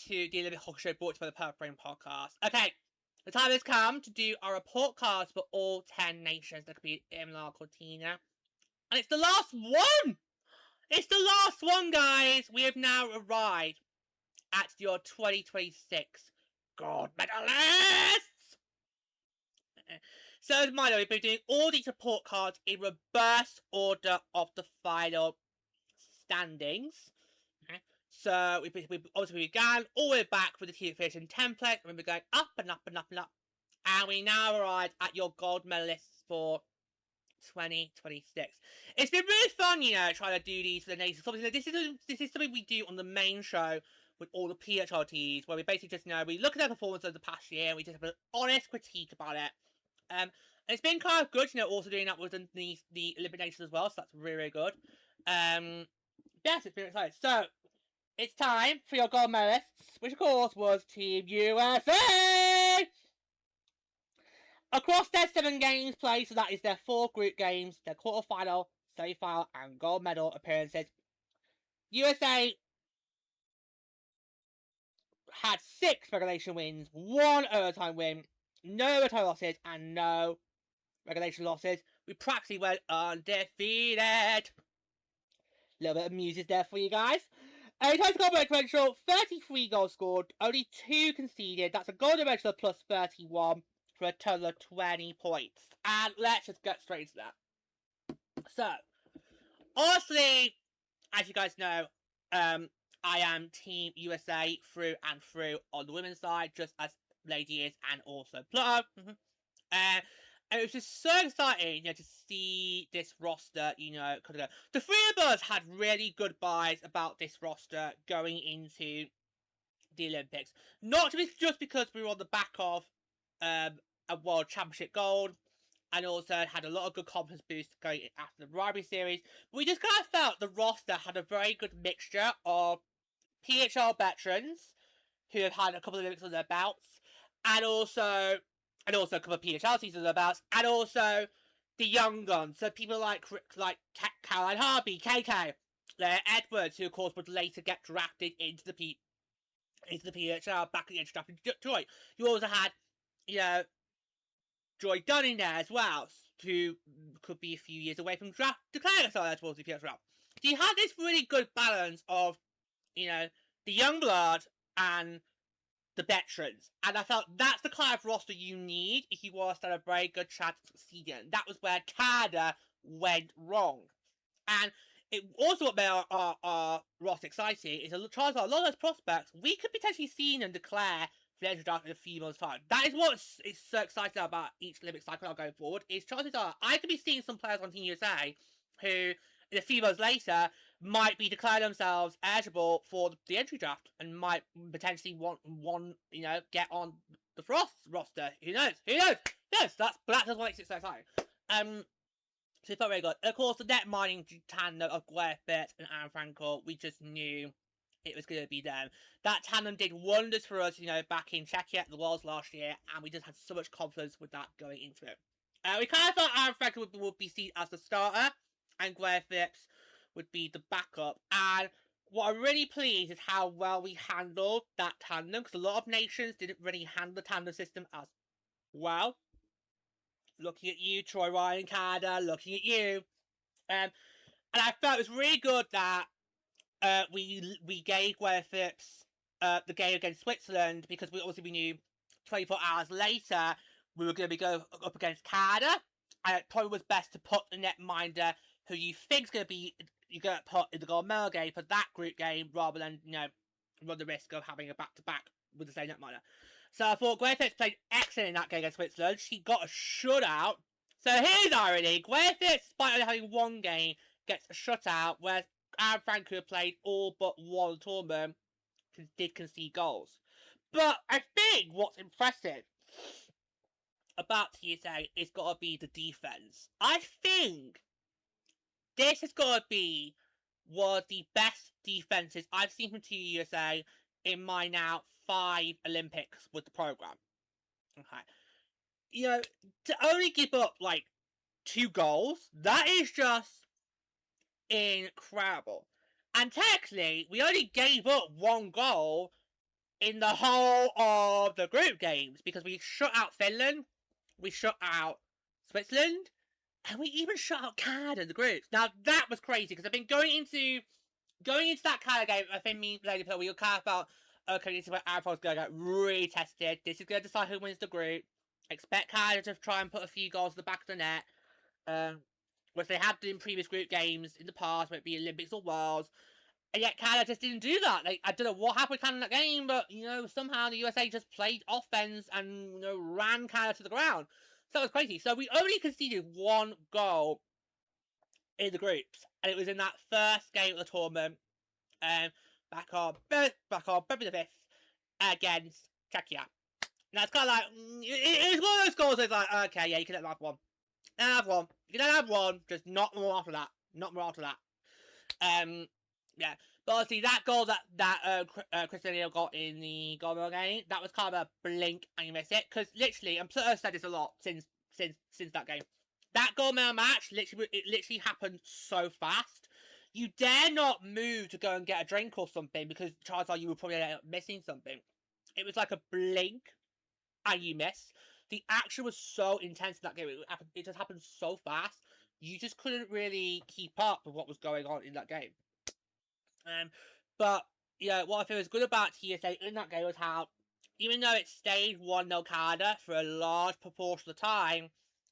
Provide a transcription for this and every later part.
to the Olympic Hockey Show brought to you by the Purple Brain Podcast. Okay, the time has come to do our report cards for all 10 nations that could be in Milano-Cortina. And it's the last one! It's the last one, guys! We have now arrived at your 2026 gold medalists! So, as mind, we've been doing all these report cards in reverse order of the final standings. Okay. So, we obviously began all the way back with the team finish template, and we've been going up and up and up and up. And we now arrive at your gold medalists for 2026. It's been really fun, you know, trying to do these for the nations. Obviously, this is something we do on the main show with all the PHRTs, where we basically just, you know, we look at their performance of the past year, and we just have an honest critique about it. And it's been kind of good, you know, also doing that with the eliminations as well, so that's really, really good. Yes, it's been exciting. So, it's time for your gold medalists, which of course was Team USA! Across their 7 games played, so that is their 4 group games, their quarterfinal, semi-final, and gold medal appearances, USA had 6 regulation wins, 1 overtime win, no overtime losses, and no regulation losses. We practically went undefeated. A little bit of music there for you guys. A total goal differential, 33 goals scored, only 2 conceded. That's a goal differential plus 31 for a total of 20 points. And let's just get straight into that. So, honestly, as you guys know, I am Team USA through and through on the women's side, just as Lady is and also Pluto. And it was just so exciting, you know, to see this roster, you know, the 3 of us had really good buys about this roster going into the Olympics. Not just because we were on the back of a World Championship gold, and also had a lot of good confidence boosts going after the rivalry series. But we just kind of felt the roster had a very good mixture of PHL veterans who have had a couple of Olympics on their belts, and also a couple of PHL seasons on their belts, and also the young guns. So people like Caroline Harvey, KK, Leah Edwards, who of course would later get drafted into the PHL back at the draft in Detroit. You also had, you know, Joy Dunning there as well, who could be a few years away from declaring herself towards the PHL. So you had this really good balance of, you know, the young blood and the veterans. And I felt that's the kind of roster you need if you want to stand a very good chance of succeeding. That was where Canada went wrong. And it also what made our roster exciting is a lot of those prospects we could potentially see them declare for the entry draft in a few months' time. That is what is so exciting about each Olympic cycle going forward. Is chances are I could be seeing some players on Team USA who, in a few months later, might be declaring themselves eligible for the entry draft and might potentially want you know, get on the Frost roster. Who knows? Yes, that's what makes it so exciting. So it felt very good. And of course, the net mining tandem of Gwyneth Bett and Aaron Frankel, we just knew it was going to be them. That tandem did wonders for us, you know, back in Czechia at the Worlds last year, and we just had so much confidence with that going into it. We kind of thought Aaron Frankel would be seen as the starter, and Gwyneth Phillips would be the backup. And what I'm really pleased is how well we handled that tandem, because a lot of nations didn't really handle the tandem system as well. Looking at you, Troy Ryan, Canada, looking at you. And I felt it was really good that we gave Gwyneth Phillips the game against Switzerland, because we knew 24 hours later we were going to be going up against Canada, and it probably was best to put the netminder who you think is going to be you're going to put in the gold medal game for that group game, rather than, you know, run the risk of having a back-to-back with the same netminder. So I thought Gwyneth Phillips played excellent in that game against Switzerland. She got a shutout. So here's irony. Gwyneth Phillips, despite only having 1 game, gets a shutout, whereas Aaron Frankel, who played all but 1 tournament, did concede goals. But I think what's impressive about TSA is got to be the defense. I think this has got to be one of the best defenses I've seen from Team USA in my now 5 Olympics with the program. Okay. You know, to only give up, like, 2 goals, that is just incredible. And technically, we only gave up 1 goal in the whole of the group games, because we shut out Finland, we shut out Switzerland, and we even shut out Canada in the groups. Now that was crazy, because I've been going into that Canada game. I think me and Lady Pill, we were kind of about, okay, this is where Arafal's going to get really tested. This is going to decide who wins the group. Expect Canada to try and put a few goals in the back of the net, which they have done in previous group games in the past, whether it be Olympics or Worlds. And yet Canada just didn't do that. Like, I don't know what happened with Canada in that game, but, somehow the USA just played offense and, ran Canada to the ground. So it was crazy. So we only conceded 1 goal in the groups, and it was in that first game of the tournament, back on February the 5th, against Czechia. Now, it's kind of like, it was one of those goals that's like, okay, yeah, you can have one. You can have one, just not more after that. Yeah, but obviously that goal that Cristiano got in the goal game, that was kind of a blink and you miss it, because literally, and I've said this a lot since that game, that goal match literally happened so fast. You dare not move to go and get a drink or something, because chances are you will probably end up missing something. It was like a blink and you miss. The action was so intense in that game. It just happened so fast. You just couldn't really keep up with what was going on in that game. But what I feel was good about TSA in that game was how, even though it stayed 1-0 Canada for a large proportion of the time,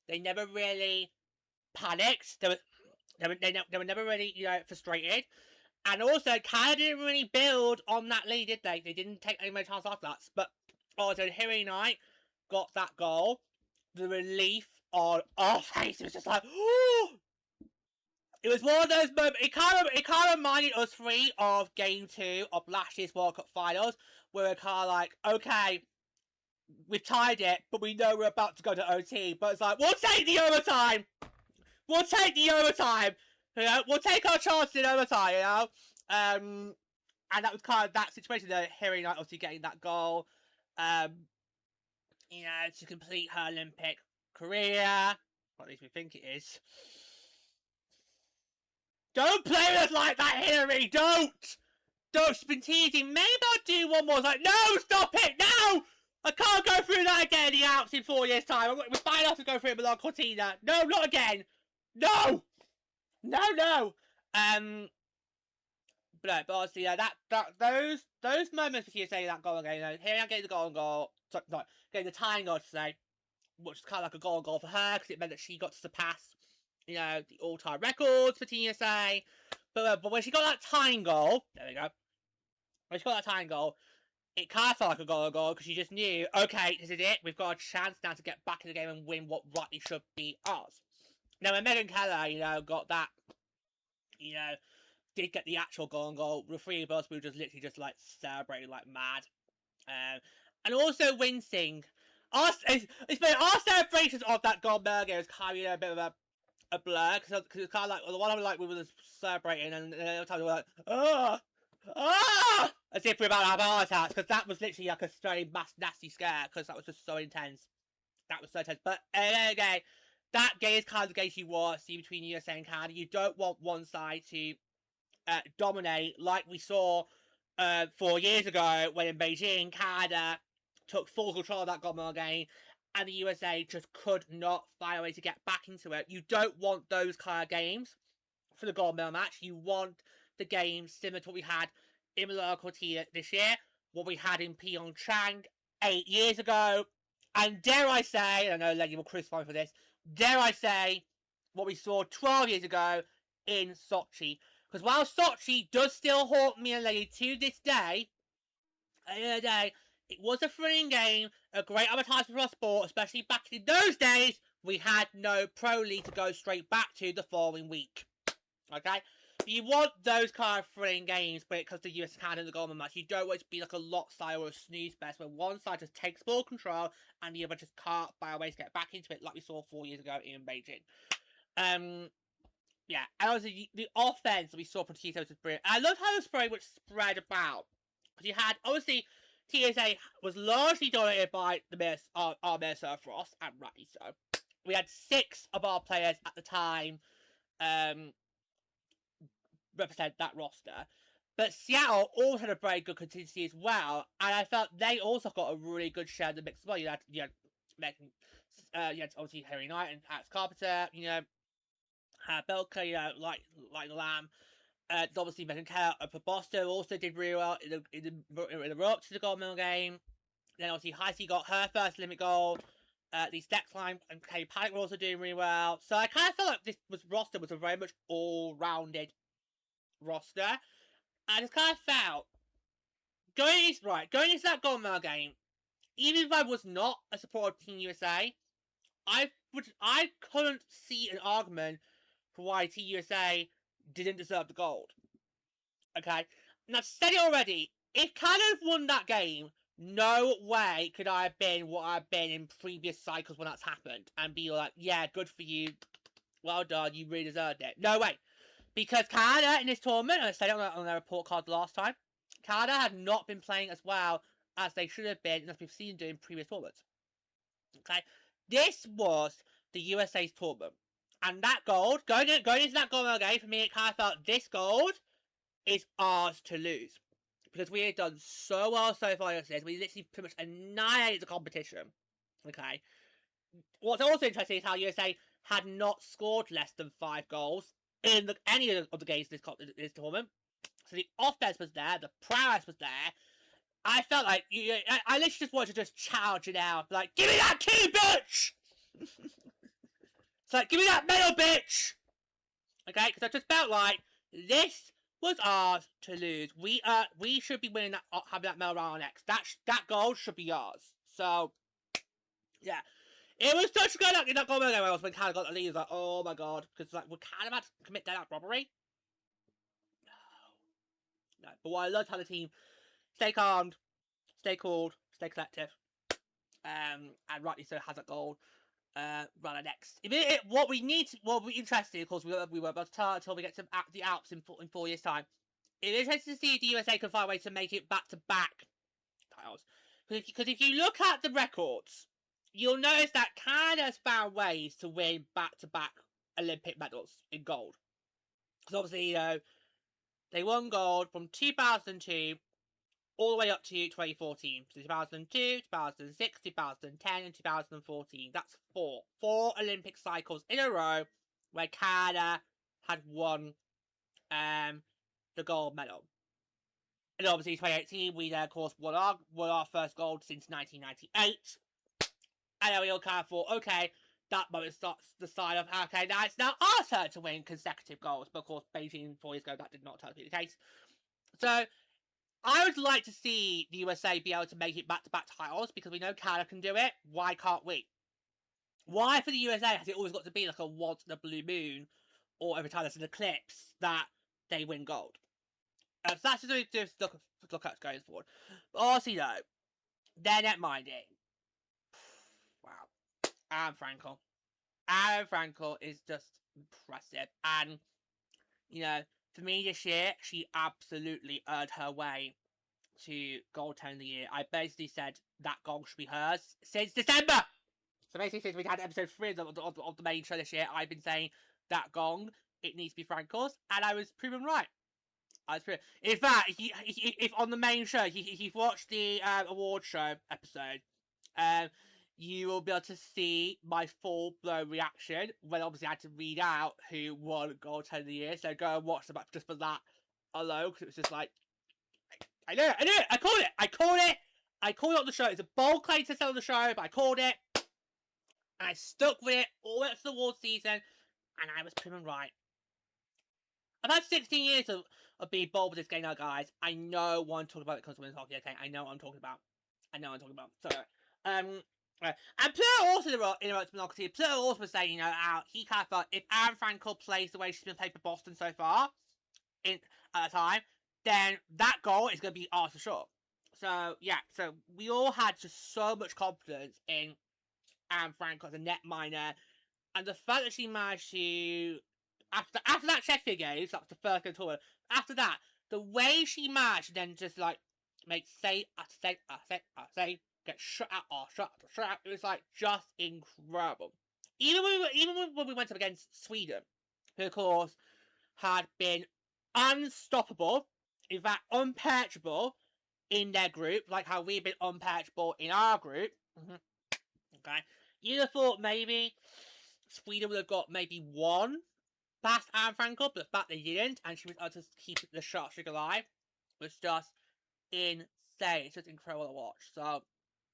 they never really panicked. They were never really frustrated. And also, Canada didn't really build on that lead, did they? They didn't take any more chances after that. But also, Harry Knight got that goal. The relief on our face, it was just like, ooh! It was one of those moments. It kind of reminded us three of Game 2 of last year's World Cup finals, where we're kind of like, okay, we've tied it, but we know we're about to go to OT. But it's like, we'll take the overtime. We'll take our chances in overtime, And that was kind of that situation there. Harry Knight obviously getting that goal, to complete her Olympic career. Or at least we think it is. Don't play with us like that, Hillary! Don't! She's been teasing. Maybe I'll do one more. It's like, no! Stop it! No! I can't go through that again in the Alps in 4 years' time. We're fine enough to go through it with Milano-Cortina. No, not again! No! No! But obviously, those moments for TSA, that goal again, here I get the goal. Sorry, getting the tying goal to say, which is kind of like a goal for her, because it meant that she got to surpass, the all-time records for TSA. But when she got that tying goal, there we go. When she got that tying goal, it kind of felt like a goal, because she just knew, okay, this is it. We've got a chance now to get back in the game and win what rightly should be ours. Now, when Megan Keller, got that, did get the actual goal, the three of us, we were just literally just like celebrating like mad. And also wincing. Our celebrations of that goal burger is kind of a bit of a blur, because it's kind of like the one I was like, we were just celebrating, and the other time we were like, as if we were about to have a heart attack, because that was literally like a very nasty scare, because that was just so intense. But again, that game is kind of the game you want to see between USA and Canada. You don't want one side to dominate like we saw 4 years ago when in Beijing, Canada took full control of that goal game, and the USA just could not find a way to get back into it. You don't want those kind of games for the gold medal match. You want the games similar to what we had in Milano-Cortina this year, what we had in Pyeongchang 8 years ago, and dare I say, I know Lenny will crucify me for this, dare I say, what we saw 12 years ago in Sochi. Because while Sochi does still haunt me and Lenny to this day, at the end of the day, it was a thrilling game, a great advertisement for our sport, especially back in those days, we had no Pro League to go straight back to the following week. Okay? You want those kind of thrilling games when it comes to US and Canada in the Goldman match. You don't want it to be like a lopsided or a snooze fest where one side just takes ball control and the other just can't find a way to get back into it like we saw 4 years ago in Beijing. Yeah, and obviously the offense that we saw from TSA was brilliant. I loved how the spray was spread about. Because you had, obviously, TSA was largely dominated by our Mercer Frost, and rightly so. We had 6 of our players at the time represent that roster. But Seattle also had a very good contingency as well, and I felt they also got a really good share of the mix as well. You had obviously Harry Knight and Alex Carpenter, Belka, like the Lamb. Obviously Megan Kerr for Boston also did really well in the run up to the gold medal game. Then obviously Heisey got her first Olympic gold. The Steckline and Kay Paddock were also doing really well. So I kind of felt like this roster was a very much all-rounded roster. I just kind of felt going into that gold medal game, even if I was not a supporter of Team USA, I couldn't see an argument for why Team USA didn't deserve the gold. Okay? And I've said it already. If Canada won that game, no way could I have been what I've been in previous cycles when that's happened and be like, yeah, good for you. Well done, you really deserved it. No way. Because Canada in this tournament, and I said it on their report card last time, Canada had not been playing as well as they should have been, as we've seen doing previous tournaments. Okay? This was the USA's tournament. And that gold, going into that gold medal game, for me, it kind of felt this gold is ours to lose. Because we had done so well so far this season. We literally pretty much annihilated the competition. Okay? What's also interesting is how USA had not scored less than 5 goals in any of the games in this tournament. So the offense was there, the prowess was there. I felt like I literally just wanted to just charge it out, like, give me that key, bitch! It's like, give me that medal, bitch! Okay, because I just felt like this was ours to lose. We should be winning that, having that medal round next. That gold should be ours. So, yeah. It was such a good luck in that gold medal game when Canada got the lead. It was like, oh my god. Because, like, would Canada have to commit that robbery? No. But what I loved how the team stay calm, stay cool, stay collective. And rightly so has that gold. Runner next. What will be interesting, of course, we won't be able to tell until we get to the Alps in 4 years' time. It's interesting to see if the USA can find a way to make it back-to-back titles. Because if you look at the records, you'll notice that Canada has found ways to win back-to-back Olympic medals in gold. Because obviously, they won gold from 2002 all the way up to 2014. So 2002, 2006, 2010, and 2014. That's 4 Olympic cycles in a row where Canada had won the gold medal. And obviously 2018, we then of course won our first gold since 1998. And then we all kind of thought, okay, that moment starts the sign of, okay, now it's now our turn to win consecutive goals. But of course, Beijing 4 years ago, that did not turn out to be the case. So I would like to see the USA be able to make it back-to-back titles, because we know Canada can do it. Why can't we? Why for the USA has it always got to be like a once in a blue moon, or every time there's an eclipse, that they win gold? So that's just look at going forward. But honestly though, their net minding. Wow. Aaron Frankel is just impressive. And, for me this year, she absolutely earned her way to gold 10 of the year. I basically said that gold should be hers since December. So basically, since we had episode 3 of the main show this year, I've been saying that gong, it needs to be Frankel's, and I was proven right. In fact, if on the main show, if you've watched the award show episode, you will be able to see my full-blown reaction when obviously I had to read out who won gold 10 of the year. So go and watch them just for that alone, because it was just like, I knew it, I called it on the show. It's a bold claim to sell on the show, but I called it, and I stuck with it all the way up to the award season, and I was proven right. I've had 16 years of being bold with this game now, guys. I know what I'm talking about when it comes to women's hockey, okay? I know what I'm talking about. So, and Plur also interrupted Milano-Cortina. Plur also was saying, he kind of felt if Aaron Frankel plays the way she's been playing for Boston so far, at the time, then that goal is going to be ours for sure. So, yeah, so we all had just so much confidence in Aaron Frankel as a net miner, and the fact that she managed to, after that Sheffield game, so that was the first game tournament, after that, the way she managed to then just, like, make save after save, get shut out, it was, like, just incredible. Even when we went up against Sweden, who, of course, had been unstoppable in fact, unperishable in their group, like how we've been unperishable in our group. Okay, you'd have thought maybe Sweden would have got maybe one past Anne Frankel, but the fact they didn't, and she was able to keep the shot streak alive, was just insane. It's just incredible to watch. So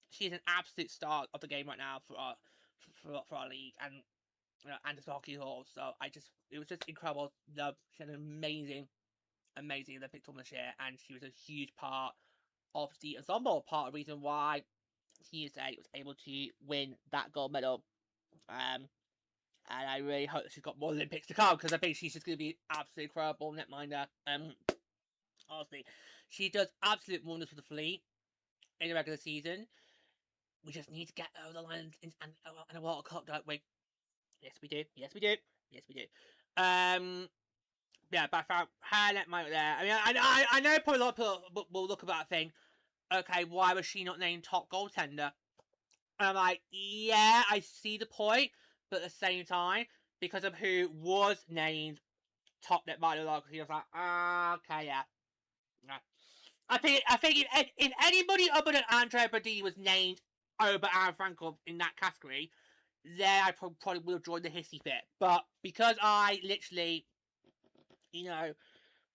she's an absolute star of the game right now for our league and just hockey hall. So it was just incredible. She had an amazing Olympic tournament this year, and she was a huge part of the ensemble. Part of the reason why TSA was able to win that gold medal. And I really hope that she's got more Olympics to come, because I think she's just going to be absolutely incredible netminder. Honestly, she does absolute wonders for the fleet in the regular season. We just need to get over the line and a World Cup, don't we? Yes, we do. Yes, we do. Yes, we do. Yeah, but I found her netminder there. I mean, I know probably a lot of people will look at that thing. Okay, why was she not named top goaltender? And I'm like, yeah, I see the point, but at the same time, because of who was named top netminder, he was like, okay, yeah. I think if anybody other than Andrea Brady was named over Aaron Frankel in that category, then I probably would have joined the hissy fit. But because I literally,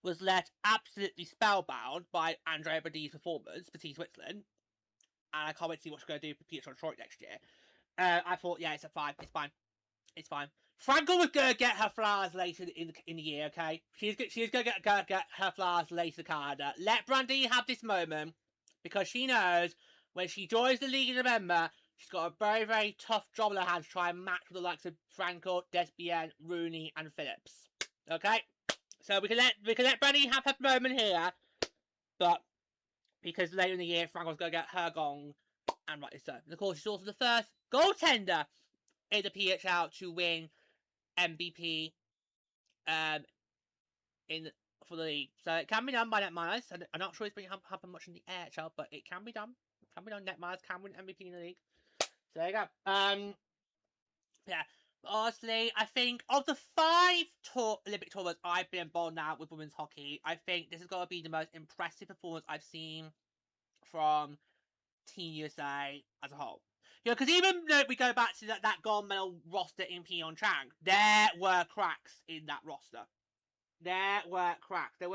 was left absolutely spellbound by Andrea Brady's performance for Team Switzerland, and I can't wait to see what she's going to do for Peter Detroit next year. I thought, yeah, it's a fine. It's fine. It's fine. Frankel was going to get her flowers later in the year, okay? She's going to get her flowers later, Canada. Let Brandy have this moment, because she knows when she joins the league in November, she's got a very, very tough job in her hands to try and match with the likes of Frankel, Desbian, Rooney, and Phillips. Okay? So we can let Brandy have her moment here, but because later in the year, Frankel's going to get her gong, and rightly so. And of course, she's also the first goaltender in the PHL to win MVP for the league. So it can be done by netminers. I'm not sure it's been happen much in the AHL, but it can be done. It can be done. Netminers can win MVP in the league. So there you go. Yeah. Honestly, I think of the 5 Olympic tournaments I've been involved now with women's hockey, I think this is going to be the most impressive performance I've seen from Team USA as a whole. Because even though we go back to that gold medal roster in Pyeongchang, there were cracks in that roster. There were cracks. There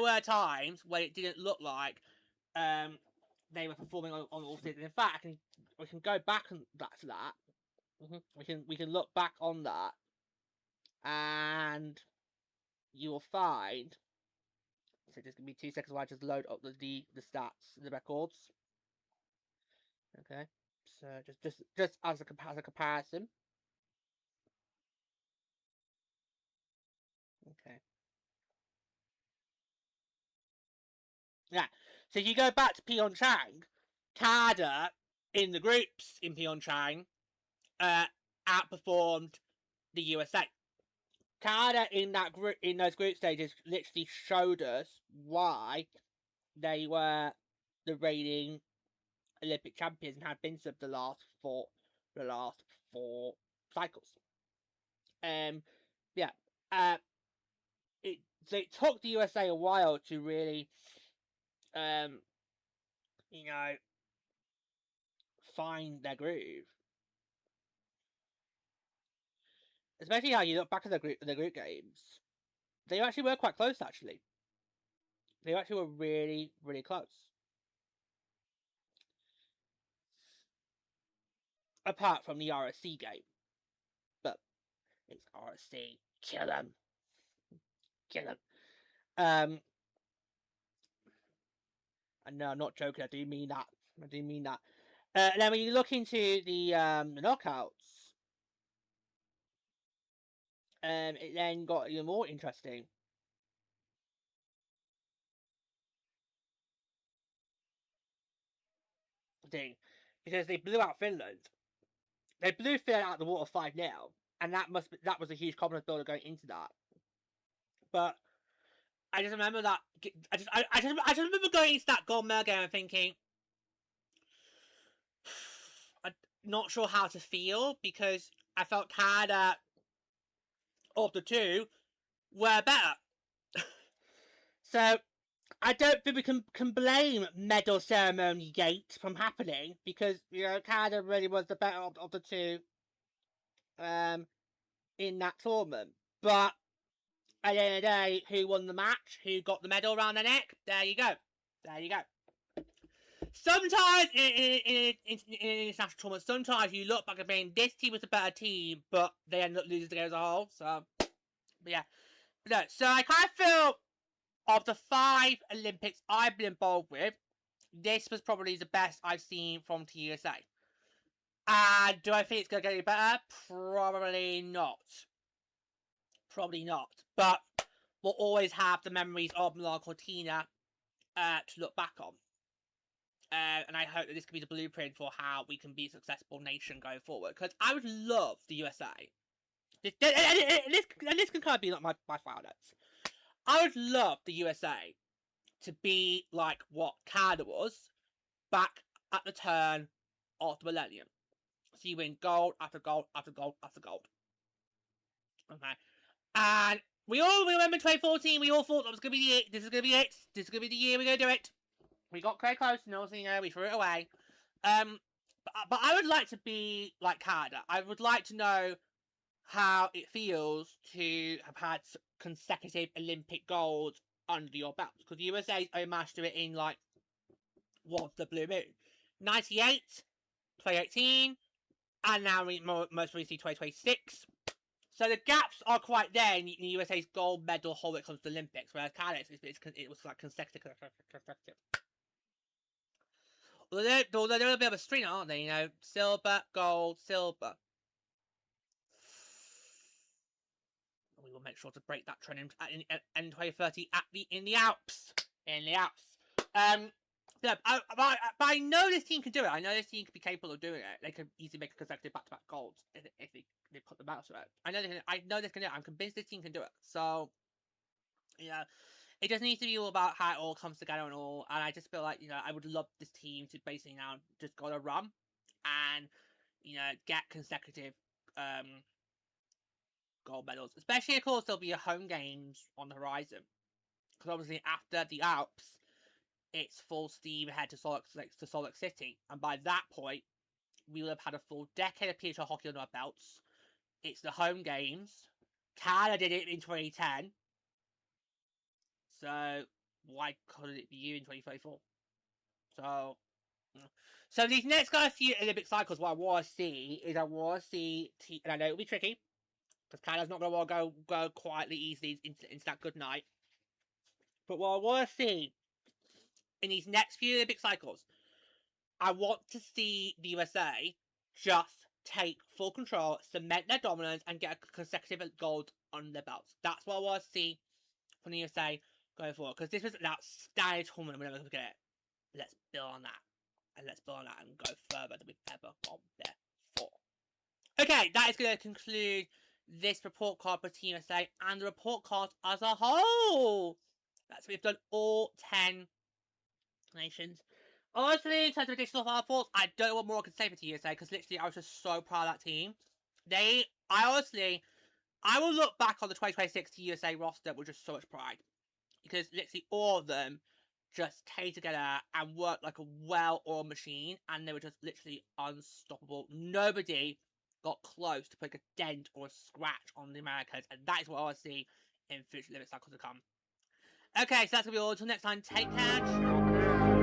were times when it didn't look like they were performing on all seasons. In fact, we can go back to that. We can look back on that, and you will find. So just give me 2 seconds while I just load up the stats, the records. Okay, so just as a comparison. Okay. Yeah. So if you go back to Pyeongchang, Canada in the groups in Pyeongchang outperformed the USA. Canada in those group stages literally showed us why they were the reigning Olympic champions and had been so the last four cycles. Yeah. It took the USA a while to really, find their groove. Especially how you look back at the group games. They actually were quite close, actually. They actually were really, really close. Apart from the RSC game. But it's RSC. Kill them. Kill them. And no, I'm not joking. I do mean that. And then when you look into the knockouts, it then got even more interesting. Because they blew out Finland. They blew Finland out of the water 5-0, and that was a huge confidence builder going into that. But I just remember that. I just remember going into that gold medal game and thinking, I'm not sure how to feel, because I felt Canada of the two were better. So I don't think we can blame medal ceremony gate from happening because Canada really was the better of the two in that tournament. But at the end of the day, who won the match? Who got the medal around their neck? There you go. There you go. Sometimes in international tournaments, sometimes you look back and think this team was a better team, but they end up losing the game as a whole. So, but yeah. But no, so I kind of feel of the 5 Olympics I've been involved with, this was probably the best I've seen from Team USA. And do I think it's going to get any better? Probably not. Probably not. But we'll always have the memories of Milano-Cortina to look back on. And I hope that this can be the blueprint for how we can be a successful nation going forward. Because I would love the USA. This can kind of be like my final notes. I would love the USA to be like what Canada was back at the turn of the millennium. So you win gold after gold after gold after gold. Okay. And we all remember 2014, we all thought that was going to be it. This is going to be it. This is going to be the year we're going to do it. We got very close, and also, we threw it away. But I would like to be like Canada. I would like to know how it feels to have had consecutive Olympic golds under your belt. Because the USA's only managed to do it in, once the blue moon. 98, 2018, and now most recently 2026. So the gaps are quite there in the USA's gold medal hold when it comes to the Olympics, whereas Canada, it was like consecutive. Although they're a bit of a string, aren't they? Silver, gold, silver. We will make sure to break that trend in 2030 in the Alps. In the Alps. But I know this team can do it. I know this team can be capable of doing it. They can easily make a consecutive back-to-back golds if they put the mouse to it. I know this can do it. I'm convinced this team can do it. So, it just needs to be all about how it all comes together and all. And I just feel like, I would love this team to basically now just go on a run and, get consecutive gold medals. Especially, of course, there'll be a home games on the horizon. Because obviously, after the Alps, it's full steam ahead to Salt Lake City. And by that point, we will have had a full decade of PHL hockey under our belts. It's the home games. Canada did it in 2010. So, why couldn't it be you in 2034? So these next few Olympic cycles, what I want to see is and I know it'll be tricky, because Canada's not going to want to go quietly, easily into that good night. But what I want to see in these next few Olympic cycles, I want to see the USA just take full control, cement their dominance, and get a consecutive gold on their belts. That's what I want to see from the USA going forward. Because this was an outstanding tournament when I look at it. Let's build on that. And let's build on that and go further than we've ever gone there before. Okay, that is going to conclude this report card for Team USA and the report card as a whole. That's we've done all 10 nations. Honestly, in terms of additional thoughts, I don't know what more I can say for Team USA, because literally I was just so proud of that team. I will look back on the 2026 Team USA roster with just so much pride. Because literally all of them just came together and worked like a well-oiled machine, and they were just literally unstoppable. Nobody got close to putting a dent or a scratch on the Americans, and that is what I want to see in future Olympic cycles to come. Okay, so that's going to be all. Until next time, take care.